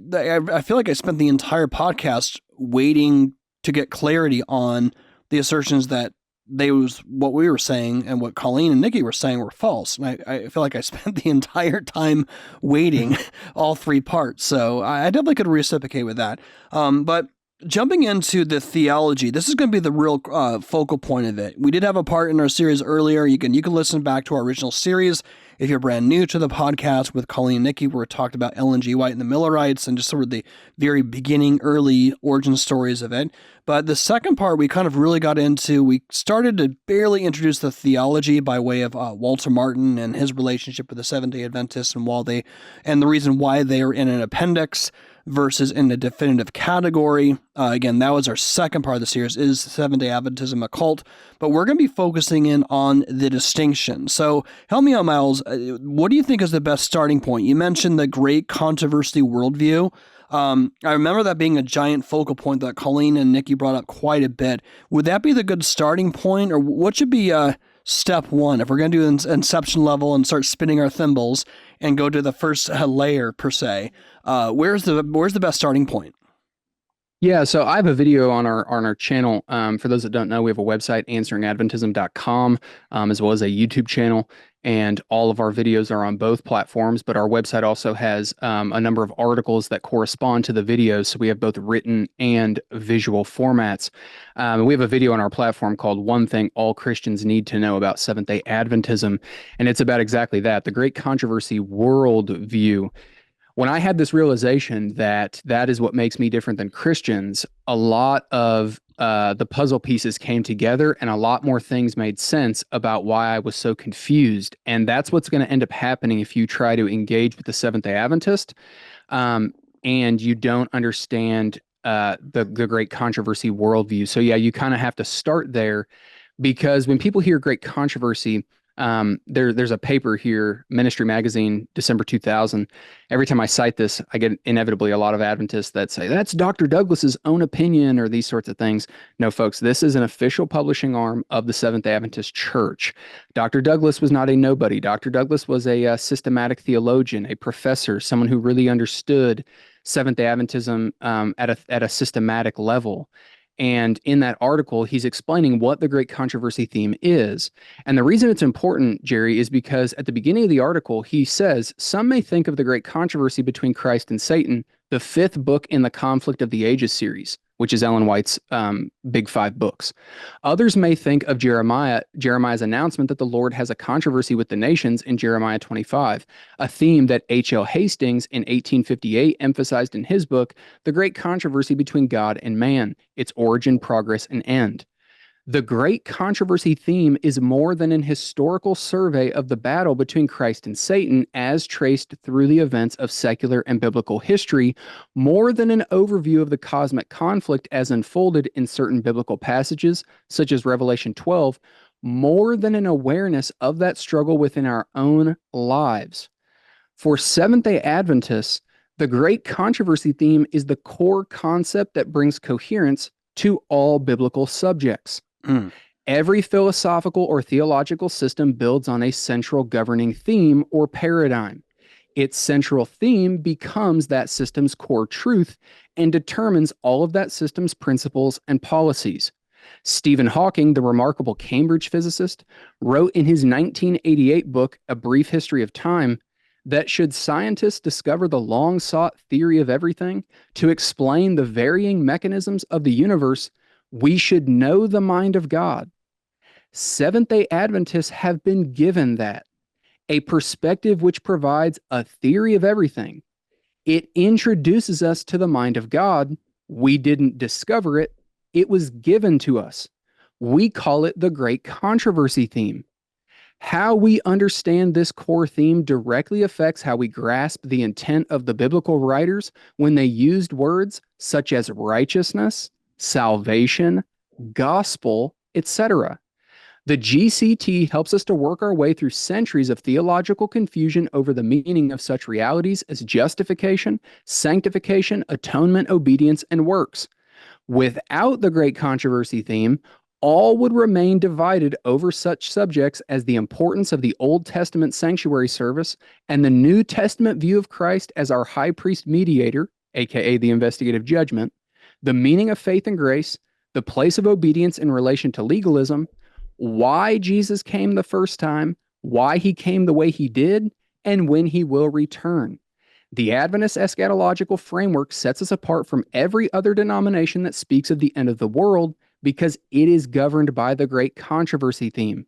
feel like I spent the entire podcast waiting to get clarity on the assertions that what we were saying and what Colleen and Nikki were saying were false. And I feel like I spent the entire time waiting all 3 parts. So I definitely could reciprocate with that. But jumping into the theology, this is going to be the real focal point of it. We did have a part in our series earlier. You can listen back to our original series if you're brand new to the podcast with Colleen and Nikki, where we talked about Ellen G. White and the Millerites and just sort of the very beginning, early origin stories of it. But the second part, we kind of really got into, we started to barely introduce the theology by way of Walter Martin and his relationship with the Seventh-day Adventists and the reason why they are in an appendix versus in a definitive category. Again, that was our second part of the series, is Seventh-day Adventism a cult? But we're going to be focusing in on the distinction. So help me out, Myles. What do you think is the best starting point? You mentioned the great controversy worldview. I remember that being a giant focal point that Colleen and Nikki brought up quite a bit. Would that be the good starting point, or what should be step one if we're going to do an inception level and start spinning our thimbles and go to the first layer per se? Where's the best starting point? Yeah, so I have a video on our channel. For those that don't know, we have a website, answeringadventism.com, as well as a YouTube channel, and all of our videos are on both platforms. But our website also has a number of articles that correspond to the videos, so we have both written and visual formats. We have a video on our platform called "One Thing All Christians Need to Know About Seventh-day Adventism," and it's about exactly that, the great controversy worldview. When I had this realization that is what makes me different than Christians, a lot of the puzzle pieces came together and a lot more things made sense about why I was so confused. And that's what's going to end up happening if you try to engage with the Seventh-day Adventist and you don't understand the great controversy worldview. So yeah, you kind of have to start there, because when people hear great controversy, there's a paper here, Ministry Magazine, December 2000. Every time I cite this, I get inevitably a lot of Adventists that say, that's Dr. Douglas's own opinion, or these sorts of things. No, folks, this is an official publishing arm of the Seventh-day Adventist Church. Dr. Douglas was not a nobody. Dr. Douglas was a systematic theologian, a professor, someone who really understood Seventh-day Adventism at a systematic level. And in that article, he's explaining what the great controversy theme is. And the reason it's important, Jerry, is because at the beginning of the article, he says, some may think of the great controversy between Christ and Satan, the 5th book in the Conflict of the Ages series, which is Ellen White's big 5 books. Others may think of Jeremiah's announcement that the Lord has a controversy with the nations in Jeremiah 25, a theme that H.L. Hastings in 1858 emphasized in his book, The Great Controversy Between God and Man, Its Origin, Progress, and End. The great controversy theme is more than an historical survey of the battle between Christ and Satan as traced through the events of secular and biblical history, more than an overview of the cosmic conflict as unfolded in certain biblical passages, such as Revelation 12, more than an awareness of that struggle within our own lives. For Seventh-day Adventists, the great controversy theme is the core concept that brings coherence to all biblical subjects. Every philosophical or theological system builds on a central governing theme or paradigm. Its central theme becomes that system's core truth and determines all of that system's principles and policies. Stephen Hawking, the remarkable Cambridge physicist, wrote in his 1988 book, A Brief History of Time, that should scientists discover the long sought theory of everything to explain the varying mechanisms of the universe, we should know the mind of God. Seventh-day Adventists have been given that, a perspective which provides a theory of everything. It introduces us to the mind of God. We didn't discover it, it was given to us. We call it the Great Controversy theme. How we understand this core theme directly affects how we grasp the intent of the biblical writers when they used words such as righteousness, salvation, gospel, etc. The GCT helps us to work our way through centuries of theological confusion over the meaning of such realities as justification, sanctification, atonement, obedience, and works. Without the Great Controversy theme, all would remain divided over such subjects as the importance of the Old Testament sanctuary service and the New Testament view of Christ as our high priest mediator, aka the investigative judgment, the meaning of faith and grace, the place of obedience in relation to legalism, why Jesus came the first time, why he came the way he did, and when he will return. The Adventist eschatological framework sets us apart from every other denomination that speaks of the end of the world because it is governed by the Great Controversy theme.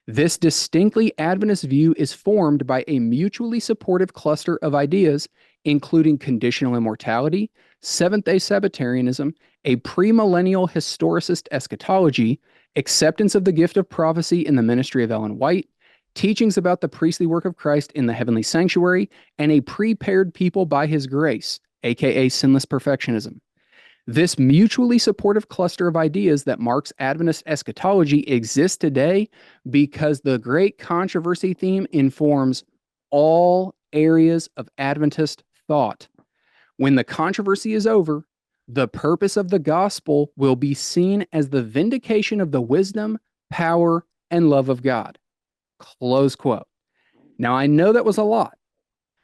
This distinctly Adventist view is formed by a mutually supportive cluster of ideas, including conditional immortality, Seventh-day Sabbatarianism, a premillennial historicist eschatology, acceptance of the gift of prophecy in the ministry of Ellen White, teachings about the priestly work of Christ in the heavenly sanctuary, and a prepared people by his grace, aka sinless perfectionism. This mutually supportive cluster of ideas that marks Adventist eschatology exists today because the Great Controversy theme informs all areas of Adventist thought. When the controversy is over, the purpose of the gospel will be seen as the vindication of the wisdom, power, and love of God. Close quote. Now, I know that was a lot,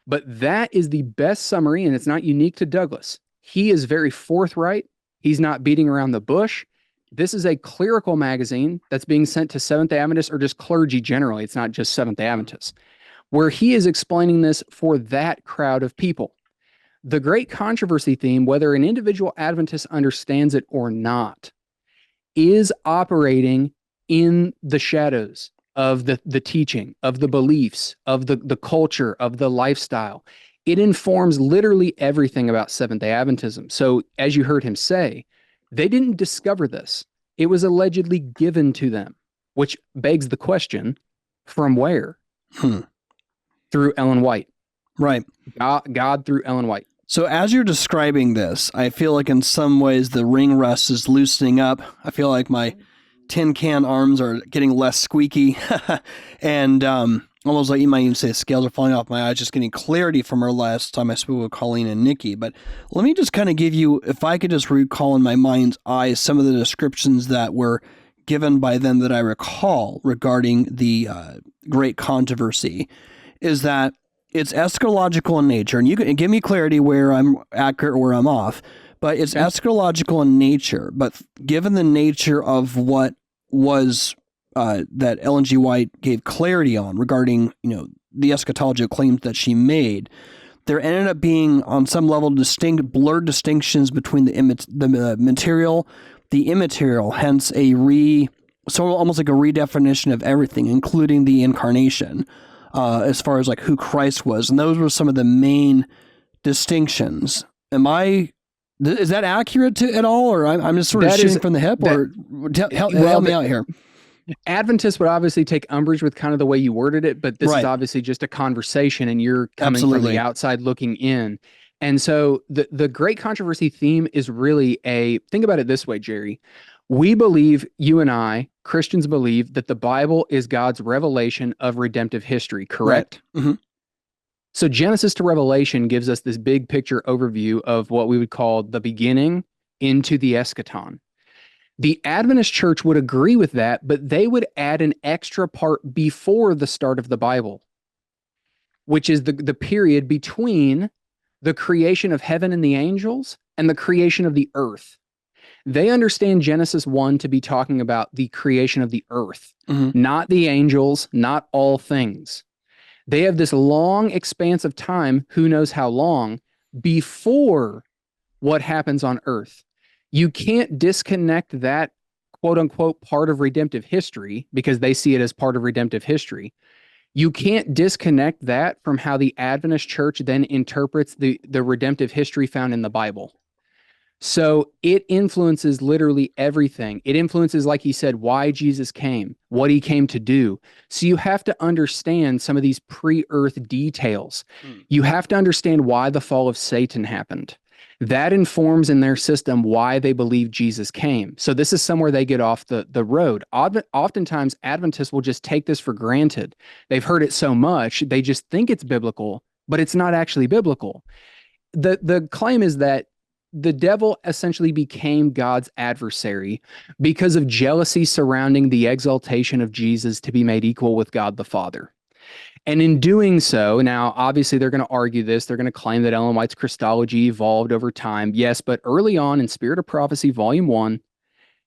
but that is the best summary, and it's not unique to Douglas. He is very forthright. He's not beating around the bush. This is a clerical magazine that's being sent to Seventh-day Adventists or just clergy generally. It's not just Seventh-day Adventists, where he is explaining this for that crowd of people. The Great Controversy theme, whether an individual Adventist understands it or not, is operating in the shadows of the teaching, of the beliefs, of the culture, of the lifestyle. It informs literally everything about Seventh-day Adventism. So, as you heard him say, they didn't discover this. It was allegedly given to them, which begs the question, from where? Through Ellen White. Right. God through Ellen White. So as you're describing this, I feel like in some ways the ring rust is loosening up. I feel like my tin can arms are getting less squeaky and almost like you might even say scales are falling off my eyes, just getting clarity from our last time I spoke with Colleen and Nikki. But let me just kind of give you, if I could just recall in my mind's eye some of the descriptions that were given by them that I recall regarding the Great Controversy, is that it's eschatological in nature, and you can give me clarity where I'm accurate or where I'm off, but it's eschatological in nature. But given the nature of what was that Ellen G. White gave clarity on regarding, the eschatological claims that she made, there ended up being on some level blurred distinctions between the material, the immaterial, hence almost like a redefinition of everything, including the incarnation. As far as like who Christ was. And those were some of the main distinctions. Is that accurate at all? Or I'm just sort of shooting from the hip? Help me out here. Adventists would obviously take umbrage with kind of the way you worded it, but this is obviously just a conversation and you're coming from the outside looking in. And so the Great Controversy theme is really think about it this way, Jerry. We believe, you and I, Christians believe that the Bible is God's revelation of redemptive history, correct? Right. Mm-hmm. So Genesis to Revelation gives us this big picture overview of what we would call the beginning into the eschaton. The Adventist church would agree with that, but they would add an extra part before the start of the Bible, which is the period between the creation of heaven and the angels and the creation of the earth. They understand Genesis 1 to be talking about the creation of the earth, not the angels, not all things. They have this long expanse of time, who knows how long, before what happens on earth. You can't disconnect that quote unquote part of redemptive history, because they see it as part of redemptive history. You can't disconnect that from how the Adventist church then interprets the redemptive history found in the Bible. So it influences literally everything. It influences, like he said, why Jesus came, what he came to do. So you have to understand some of these pre-earth details. You have to understand why the fall of Satan happened. That informs in their system why they believe Jesus came. So this is somewhere they get off the road. Oftentimes, Adventists will just take this for granted. They've heard it so much, they just think it's biblical, but it's not actually biblical. The claim is that the devil essentially became God's adversary because of jealousy surrounding the exaltation of Jesus to be made equal with God the Father. And in doing so, now, obviously, they're going to argue this. They're going to claim that Ellen White's Christology evolved over time. Yes, but early on in Spirit of Prophecy, Volume 1,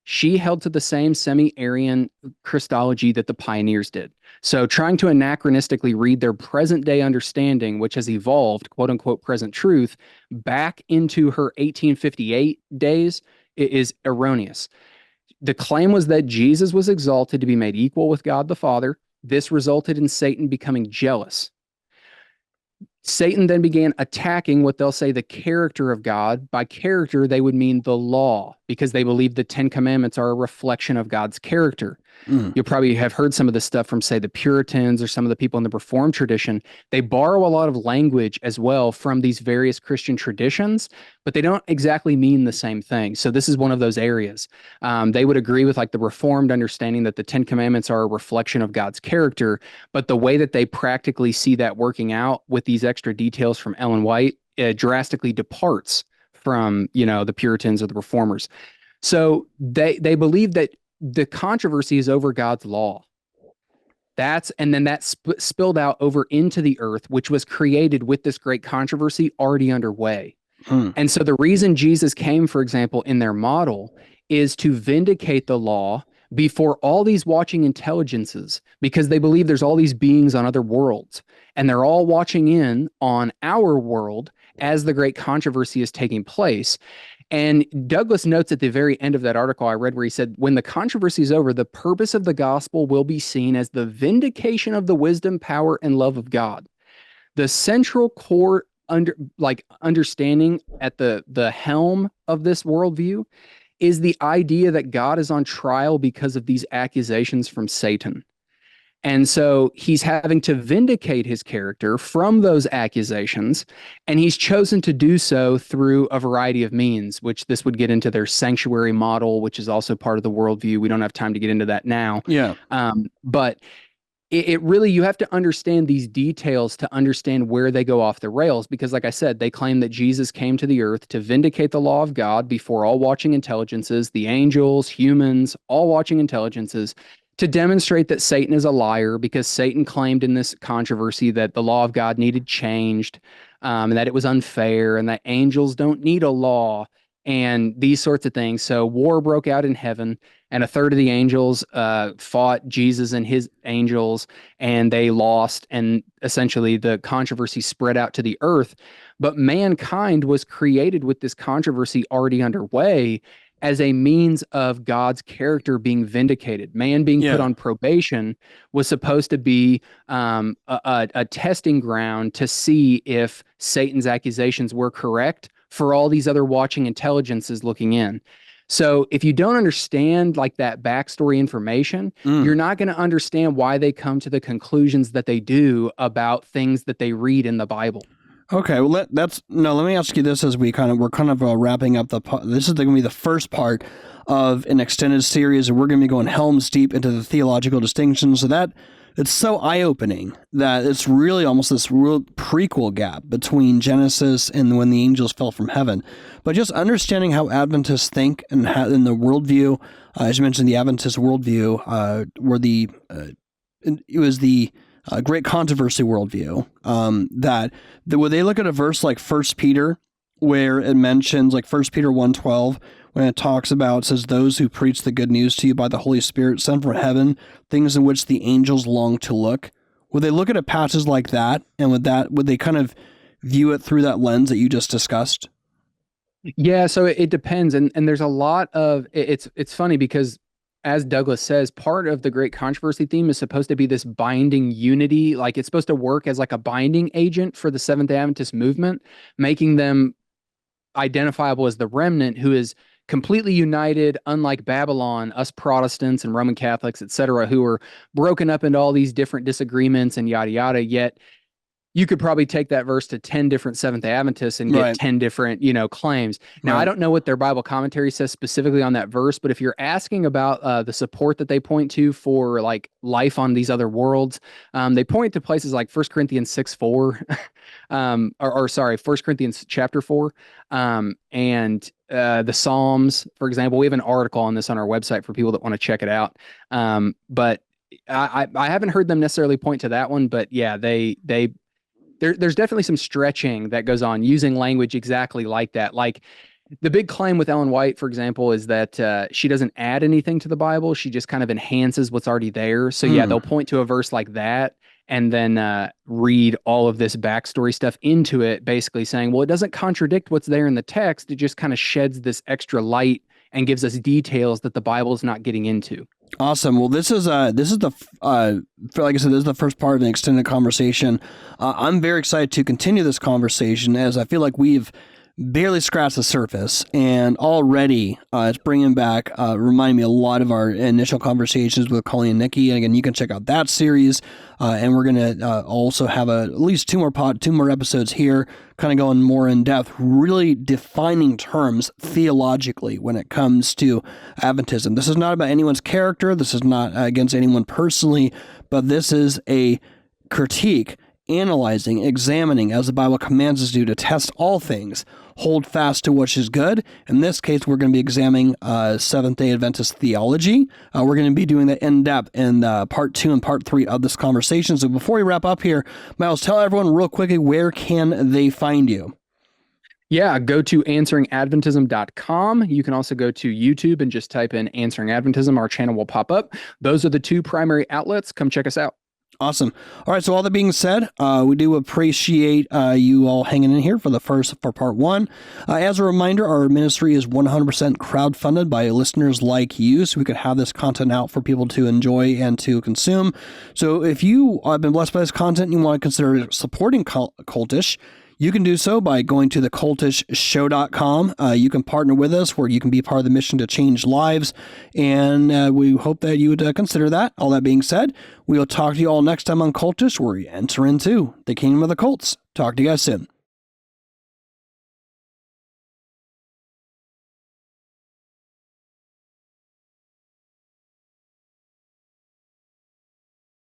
she held to the same semi-Arian Christology that the pioneers did. So trying to anachronistically read their present-day understanding, which has evolved, quote-unquote, present truth, back into her 1858 days is erroneous. The claim was that Jesus was exalted to be made equal with God the Father. This resulted in Satan becoming jealous. Satan then began attacking what they'll say the character of God. By character, they would mean the law, because they believe the Ten Commandments are a reflection of God's character. You'll probably have heard some of this stuff from, say, the Puritans or some of the people in the Reformed tradition. They borrow a lot of language as well from these various Christian traditions, but they don't exactly mean the same thing. So this is one of those areas. They would agree with like the Reformed understanding that the Ten Commandments are a reflection of God's character, but the way that they practically see that working out with these extra details from Ellen White drastically departs from, the Puritans or the Reformers. So they believe that the controversy is over God's law. And then that spilled out over into the earth, which was created with this great controversy already underway. And so the reason Jesus came, for example, in their model is to vindicate the law before all these watching intelligences, because they believe there's all these beings on other worlds, and they're all watching in on our world as the great controversy is taking place. And Douglas notes at the very end of that article I read where he said, when the controversy is over, the purpose of the gospel will be seen as the vindication of the wisdom, power, and love of God. The central core understanding at the helm of this worldview is the idea that God is on trial because of these accusations from Satan. And so he's having to vindicate his character from those accusations, and he's chosen to do so through a variety of means, which this would get into their sanctuary model, which is also part of the worldview. We don't have time to get into that now. Yeah. But it really, you have to understand these details to understand where they go off the rails, because like I said, they claim that Jesus came to the earth to vindicate the law of God before all watching intelligences, the angels, humans, all watching intelligences, to demonstrate that Satan is a liar, because Satan claimed in this controversy that the law of God needed changed, and that it was unfair, and that angels don't need a law, and these sorts of things. So war broke out in heaven, and a third of the angels fought Jesus and his angels, and they lost, and essentially the controversy spread out to the earth. But mankind was created with this controversy already underway as a means of God's character being vindicated. Man being put on probation was supposed to be a testing ground to see if Satan's accusations were correct for all these other watching intelligences looking in. So if you don't understand like that backstory information, you're not going to understand why they come to the conclusions that they do about things that they read in the Bible. Okay, well, let me ask you this as we're kind of wrapping up this is going to be the first part of an extended series, and we're going to be going helms deep into the theological distinctions. So that it's so eye-opening that it's really almost this real prequel gap between Genesis and when the angels fell from heaven. But just understanding how Adventists think and how in the worldview, as you mentioned, the Adventist worldview, it was the great controversy worldview, when they look at a verse like 1 Peter, where it mentions like 1 Peter 1:12, when it talks about, it says, those who preach the good news to you by the Holy Spirit sent from heaven, things in which the angels long to look. Would they look at a passage like that, and would they kind of view it through that lens that you just discussed? Yeah, so it depends, and there's a lot of it's funny because as Douglas says, part of the great controversy theme is supposed to be this binding unity, like it's supposed to work as like a binding agent for the Seventh-day Adventist movement, making them identifiable as the remnant who is completely united, unlike Babylon, us Protestants and Roman Catholics, etc., who are broken up into all these different disagreements and yada yada. Yet you could probably take that verse to 10 different Seventh-day Adventists and get Right. 10 different, claims. Now, Right. I don't know what their Bible commentary says specifically on that verse, but if you're asking about the support that they point to for like life on these other worlds, they point to places like 1 Corinthians 6:4, or sorry, 1 Corinthians chapter 4, and the Psalms, for example. We have an article on this on our website for people that want to check it out. But I haven't heard them necessarily point to that one, but yeah, there's definitely some stretching that goes on using language exactly like that. Like the big claim with Ellen White, for example, is that she doesn't add anything to the Bible. She just kind of enhances what's already there. So yeah, they'll point to a verse like that and then read all of this backstory stuff into it, basically saying, well, it doesn't contradict what's there in the text. It just kind of sheds this extra light and gives us details that the Bible is not getting into. Awesome. Well, this is like I said, this is the first part of an extended conversation. I'm very excited to continue this conversation as I feel like we've barely scratched the surface, and already it's bringing back, reminding me a lot of our initial conversations with Colleen and Nikki. And again, you can check out that series, and we're going to also have at least two more episodes here, kind of going more in depth, really defining terms theologically when it comes to Adventism. This is not about anyone's character. This is not against anyone personally, but this is a critique, analyzing, examining, as the Bible commands us to do, to test all things, hold fast to what is good. In this case, we're going to be examining Seventh-day Adventist theology. We're going to be doing that in depth in part 2 and part 3 of this conversation. So before we wrap up here, Myles, tell everyone real quickly, where can they find you? Yeah, go to answeringadventism.com. You can also go to YouTube and just type in Answering Adventism. Our channel will pop up. Those are the two primary outlets. Come check us out. Awesome. All right. So all that being said, we do appreciate you all hanging in here for part 1. As a reminder, our ministry is 100% crowdfunded by listeners like you, so we could have this content out for people to enjoy and to consume. So if you have been blessed by this content and you want to consider supporting Cultish, you can do so by going to thecultishshow.com. You can partner with us where you can be part of the mission to change lives, and we hope that you would consider that. All that being said, we will talk to you all next time on Cultish, where we enter into the kingdom of the cults. Talk to you guys soon.